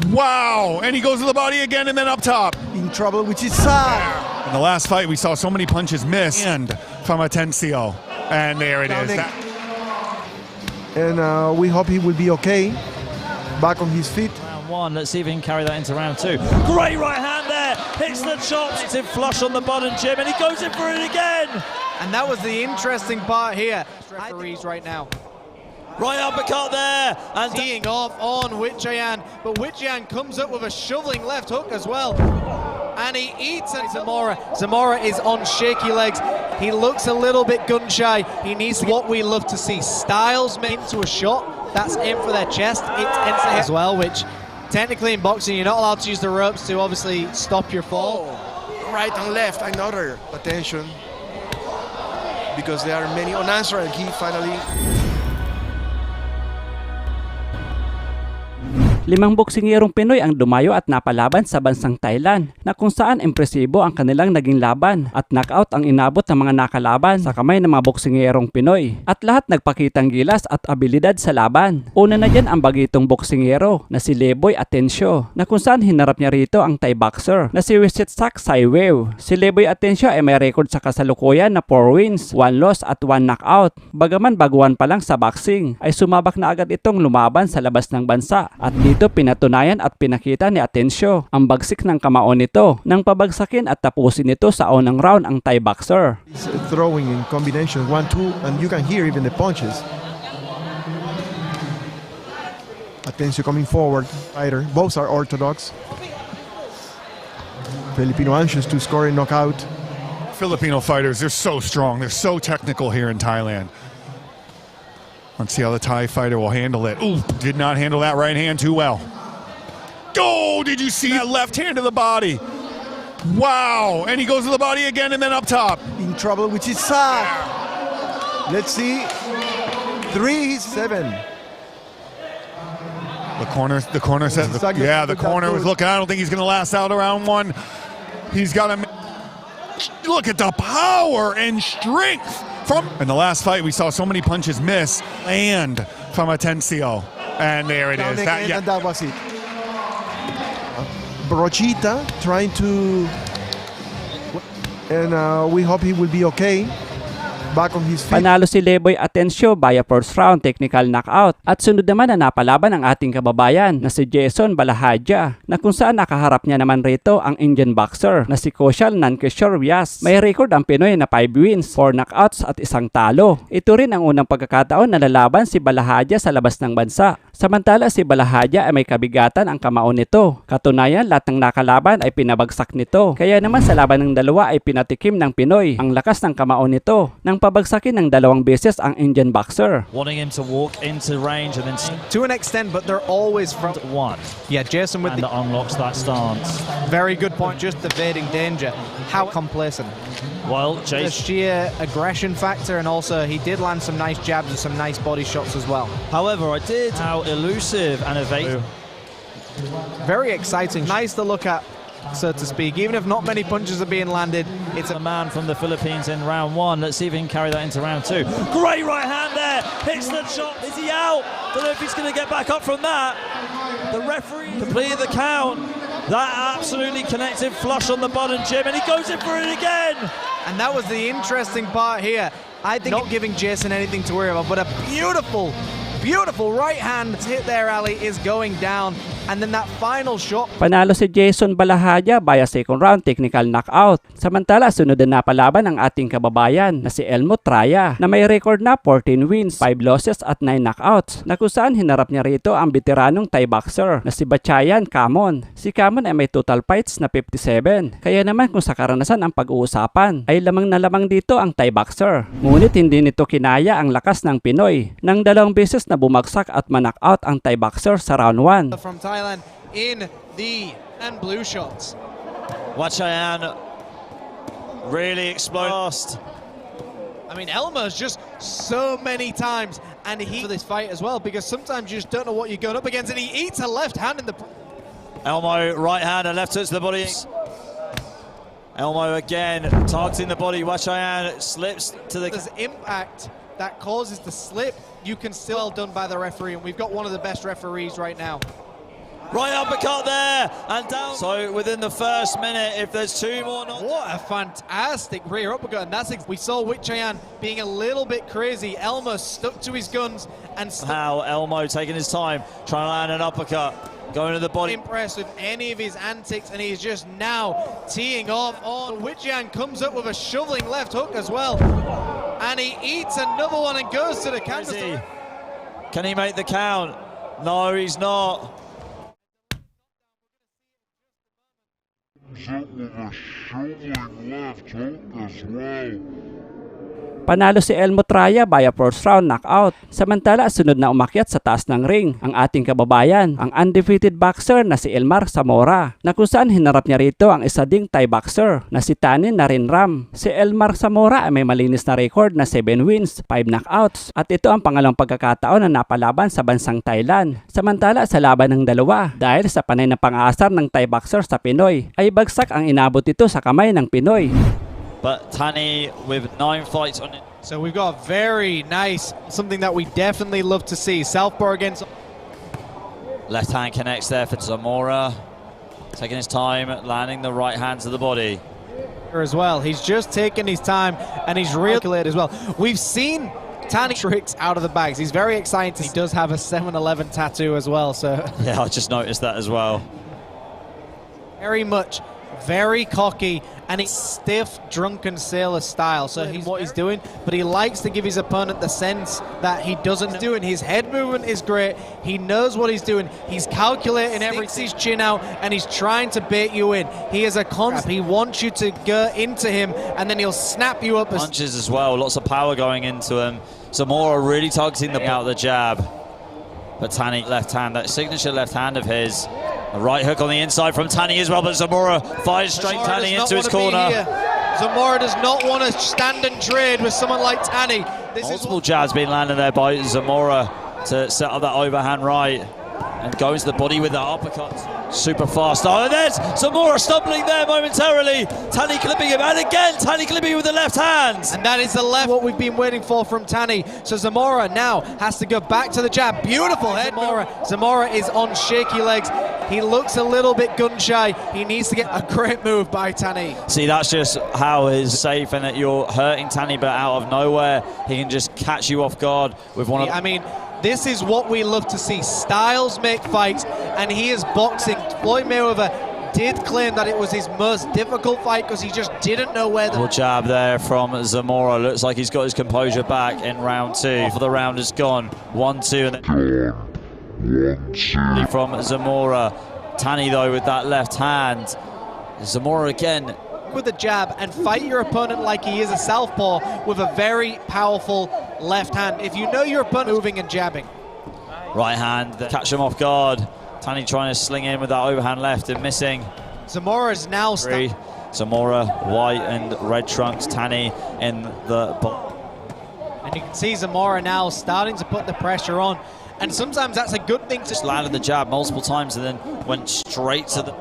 Wow, and he goes to the body again and then up top. In trouble, which is sad. In the last fight, we saw so many punches miss. And from Atencio. And there it is. And we hope he will be okay. Back on his feet. Round one, let's see if he can carry that into round two. Great right hand there, hits the chops. It's in flush on the bottom, Jim, and he goes in for it again. And that was the interesting part here. Referees right now. Right uppercut there, and teeing off on Wichayan, but Wichayan comes up with a shoveling left hook as well. And he eats at Zamora. Zamora is on shaky legs. He looks a little bit gun shy. He needs what we love to see. Styles into a shot. That's in for their chest. It ends the hit as well, which technically in boxing you're not allowed to use the ropes to obviously stop your fall. Right and left, another attention. Because there are many unanswered, and he finally... 5 boksingerong Pinoy ang dumayo at napalaban sa bansang Thailand na kung saan impresibo ang kanilang naging laban at knockout ang inabot ng mga nakalaban sa kamay ng mga boksingerong Pinoy at lahat nagpakitang gilas at abilidad sa laban. Una na dyan ang bagitong boksingero na si Leboy Atencio na kung saan hinarap niya rito ang Thai boxer na si Wichitsak Saiwew. Si Leboy Atencio ay may record sa kasalukuyan na 4 wins, 1 loss at 1 knockout. Bagaman baguhan pa lang sa boxing ay sumabak na agad itong lumaban sa labas ng bansa at dito pinatunayan at pinakita ni Atencio ang bagsik ng kamao nito nang pabagsakin at tapusin nito sa unang round ang Thai boxer. He's throwing in combination 1-2 and you can hear even the punches. Atencio coming forward, fighter. Both are orthodox. Filipino anxious to score a knockout. Filipino fighters, they're so strong. They're so technical here in Thailand. Let's see how the Thai fighter will handle it. Ooh, did not handle that right hand too well. Oh, did you see that left hand to the body? Wow, and he goes to the body again and then up top. In trouble, which is sad. Let's see. 3-7. The corner says, yeah, the corner was looking. I don't think he's going to last out around one. He's got to look at the power and strength. In the last fight, we saw so many punches miss and from Atencio. And there it is. And that was it. Brochita trying to... And we hope he will be okay. Back on his feet. Panalo si Leboy Atencio via first round technical knockout at sunod naman na napalaban ang ating kababayan na si Jason Balahadja na kung saan nakaharap niya naman rito ang Indian boxer na si Kaushal Nankishore Vyas. May record ang Pinoy na 5 wins, 4 knockouts at 1 talo. Ito rin ang unang pagkakataon na lalaban si Balahadja sa labas ng bansa. Samantala si Balahadja ay may kabigatan ang kamao nito. Katunayan lahat ng nakalaban ay pinabagsak nito. Kaya naman sa laban ng dalawa ay pinatikim ng Pinoy ang lakas ng kamao nito nang pabagsakin ng 2 beses ang Indian boxer. Wanting him to walk into range and then to an extent, but they're always from one. Yeah, Jason with and that unlocks that stance. Very good point, just evading danger. How complacent. Well, The sheer aggression factor, and also he did land some nice jabs and some nice body shots as well. However, I did how elusive and evasive. Very exciting, nice to look at, so to speak. Even if not many punches are being landed, it's a man from the Philippines in round one. Let's see if he can carry that into round two. Great right hand there, hits the chop. Is he out? Don't know if he's going to get back up from that. The referee completed the count. That absolutely connected flush on the bottom, Jim, and he goes in for it again. And that was the interesting part here. I think not giving Jason anything to worry about, but a beautiful right hand hit there, Ali, is going down. And then that final shot. Panalo si Jason Balahadja via second round technical knockout. Samantala, sunod na napalaban ang ating kababayan na si Elmo Traya na may record na 14 wins, 5 losses at 9 knockouts na kung saan hinarap niya rito ang veteranong Thai boxer na si Bachayan Kamon. Si Kamon ay may total fights na 57. Kaya naman kung sa karanasan ang pag-uusapan ay lamang na lamang dito ang Thai boxer. Ngunit hindi nito kinaya ang lakas ng Pinoy nang 2 beses na bumagsak at ma-knockout ang Thai boxer sa round 1. From Thailand in the and blue shots. Wachayan really exploded. I mean, Elmo's just so many times, and he for this fight as well, because sometimes you just don't know what you're going up against, and he eats a left hand in the... Elmo, right hand and left hook to the body. Elmo again, targeting the body. Wachayan slips to the... There's impact that causes the slip. You can still done by the referee, and we've got one of the best referees right now. Right uppercut there and down. So within the first minute, if there's two more What a fantastic rear uppercut, and we saw Wit Jayan being a little bit crazy. Elmo stuck to his guns and How Elmo taking his time, trying to land an uppercut, going to the body. Impressed with any of his antics, and he's just now teeing off on. Wit Jayan comes up with a shoveling left hook as well, and he eats another one and goes to the canvas. Can he make the count? No, he's not. Up with a shoveling left hook as well. Panalo si Elmo Traya via first round knockout. Samantala, sunod na umakyat sa taas ng ring ang ating kababayan, ang undefeated boxer na si Elmar Zamora, na kung saan hinarap niya rito ang isa ding Thai boxer na si Tanin Narinram. Si Elmar Zamora ay may malinis na record na 7 wins, 5 knockouts, at ito ang pangalawang pagkakataon na napalaban sa bansang Thailand. Samantala, sa laban ng dalawa, dahil sa panay na pang-aasar ng Thai boxer sa Pinoy, ay bagsak ang inabot ito sa kamay ng Pinoy. But Tani with 9 fights on it. So we've got very nice, something that we definitely love to see. Southpaw against. Left hand connects there for Zamora. Taking his time, landing the right hand to the body. As well. He's just taking his time and he's real calculated as well. We've seen Tani tricks out of the bags. He's very excited. He does have a 7-11 tattoo as well. So Yeah, I just noticed that as well. Very cocky, and it's stiff, drunken sailor style. So he's what he's doing, but he likes to give his opponent the sense that he doesn't do it. His head movement is great. He knows what he's doing. He's calculating every his chin out, and he's trying to bait you in. He is a concept. He wants you to go into him, and then he'll snap you up. Punches as well, lots of power going into him. Zamora really targeting out the jab. But Tani left hand, that signature left hand of his. A right hook on the inside from Tani as well, but Zamora fires straight Tani into his corner. Zamora does not want to stand and trade with someone like Tani. Multiple jabs being landed there by Zamora to set up that overhand right. And goes to the body with the uppercut. Super fast. Oh, and there's Zamora stumbling there momentarily. Tani clipping him, and again Tani clipping him with the left hand. And that is the left, what we've been waiting for from Tani. So Zamora now has to go back to the jab. Beautiful head. Zamora is on shaky legs. He looks a little bit gun shy. He needs to get a great move by Tani. See, that's just how it's safe, and that you're hurting Tani, but out of nowhere he can just catch you off guard with one of. I mean, this is what we love to see. Styles make fights, and he is boxing. Floyd Mayweather did claim that it was his most difficult fight because he just didn't know where the jab there from Zamora. Looks like he's got his composure back in round two. For the round is gone. 1-2, and then from Zamora. Tani though with that left hand. Zamora again with the jab, and fight your opponent like he is a southpaw with a very powerful left hand. If you know your opponent moving and jabbing. Right hand, catch him off guard. Tani trying to sling in with that overhand left and missing. Zamora is now Zamora, white and red trunks. Tani in the and you can see Zamora now starting to put the pressure on. And sometimes that's a good thing. Just landed the jab multiple times and then went straight to the.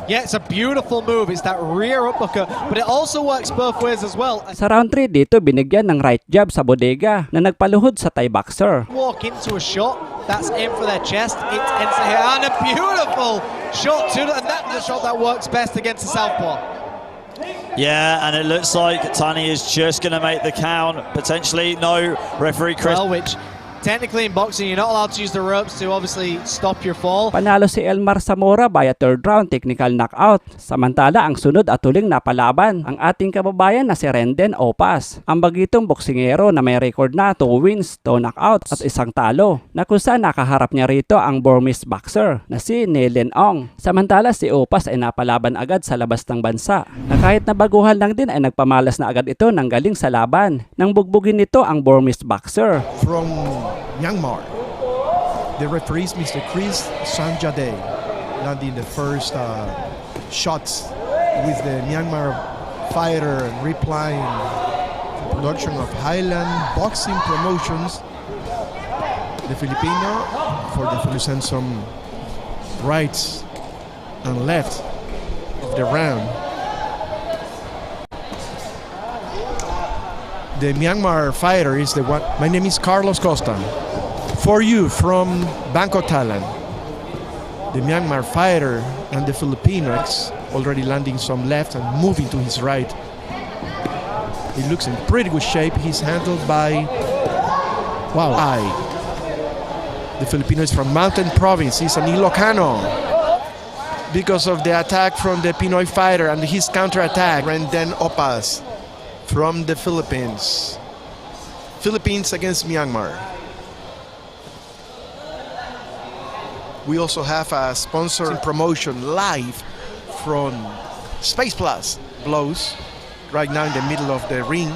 Yeah, it's a beautiful move. It's that rear uppercut, but it also works both ways as well. Sa round 3 dito, binigyan ng right jab sa bodega na nagpaluhod sa Thai boxer. Walk into a shot, that's aimed for their chest. It ends here, and a beautiful shot too, and that's the shot that works best against the southpaw. Yeah, and it looks like Tani is just going to make the count. Potentially, no, referee Chris. Well, which technically in boxing, you're not allowed to use the ropes to obviously stop your fall. Panalo si Elmar Zamora via third round technical knockout. Samantala, ang sunod at huling napalaban ang ating kababayan na si Renden Opas. Ang bagitong boksingero na may record na 2 wins, 2 knockouts at 1 talo, na kung saan nakaharap niya rito ang Burmese boxer na si Nelen Ong. Samantala, si Opas ay napalaban agad sa labas ng bansa, na kahit na baguhan lang din ay nagpamalas na agad ito ng galing sa laban nang bugbugin nito ang Burmese boxer. From Myanmar, the referee is Mr. Chris Sanjade, landing the first shots with the Myanmar fighter and replying to production of Highland Boxing Promotions. The Filipino for defending some rights and left of the round. The Myanmar fighter is the one. My name is Carlos Costa. For you from Bangkok, Thailand. The Myanmar fighter and the Filipinos already landing some left and moving to his right. He looks in pretty good shape. He's handled by the Filipino is from Mountain Province. He's an Ilocano. Because of the attack from the Pinoy fighter and his counterattack. Renden Opas from the Philippines. Philippines against Myanmar. We also have a sponsor promotion live from Space Plus. Blows right now in the middle of the ring.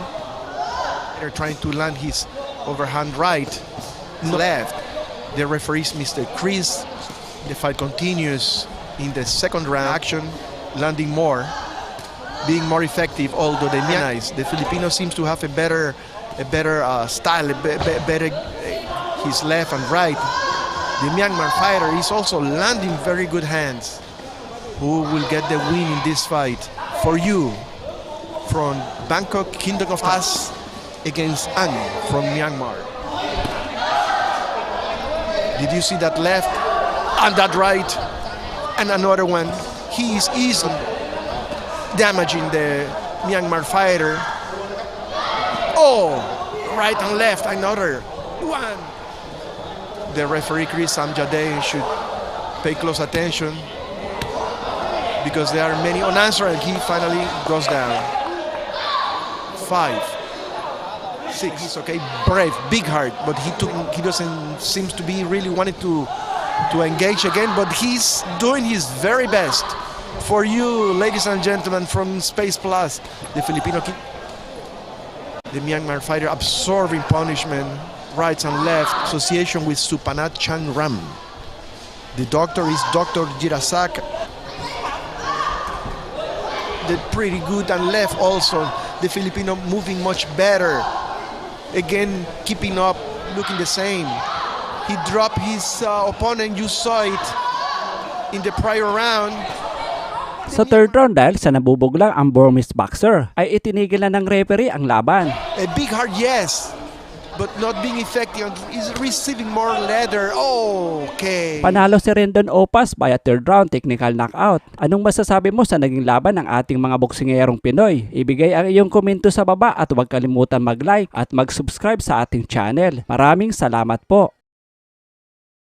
They're trying to land his overhand right, left. The referee is Mr. Chris. The fight continues in the second round action, landing more, being more effective. Although the Filipino seems to have a better style, better his left and right. The Myanmar fighter is also landing very good hands. Who will get the win in this fight? For you, from Bangkok, Kingdom of Us against Ang from Myanmar. Did you see that left and that right? And another one. He is easily damaging the Myanmar fighter. Oh, right and left, another one. The referee Chris Amjadeh should pay close attention because there are many unanswered and he finally goes down. 5, 6. He's okay, brave, big heart, but he doesn't seems to be really wanting to engage again, but he's doing his very best. For you, ladies and gentlemen, from Space Plus, the Filipino kid, the Myanmar fighter absorbing punishment, right and left, association with Supanat Changram. The doctor is Dr. Jirasak. The pretty good and left also. The Filipino moving much better. Again, keeping up, looking the same. He dropped his opponent, you saw it in the prior round. Sa third round dahil sa nabubuglang ang Burmese boxer ay itinigil na ng referee ang laban. A big heart, yes, but not being effective. He's receiving more leather. Okay. Panalo si Rendon Opas via third round technical knockout. Anong masasabi mo sa naging laban ng ating mga boksingerong Pinoy? Ibigay ang iyong komento sa baba at huwag kalimutan mag-like at mag-subscribe sa ating channel. Maraming salamat po.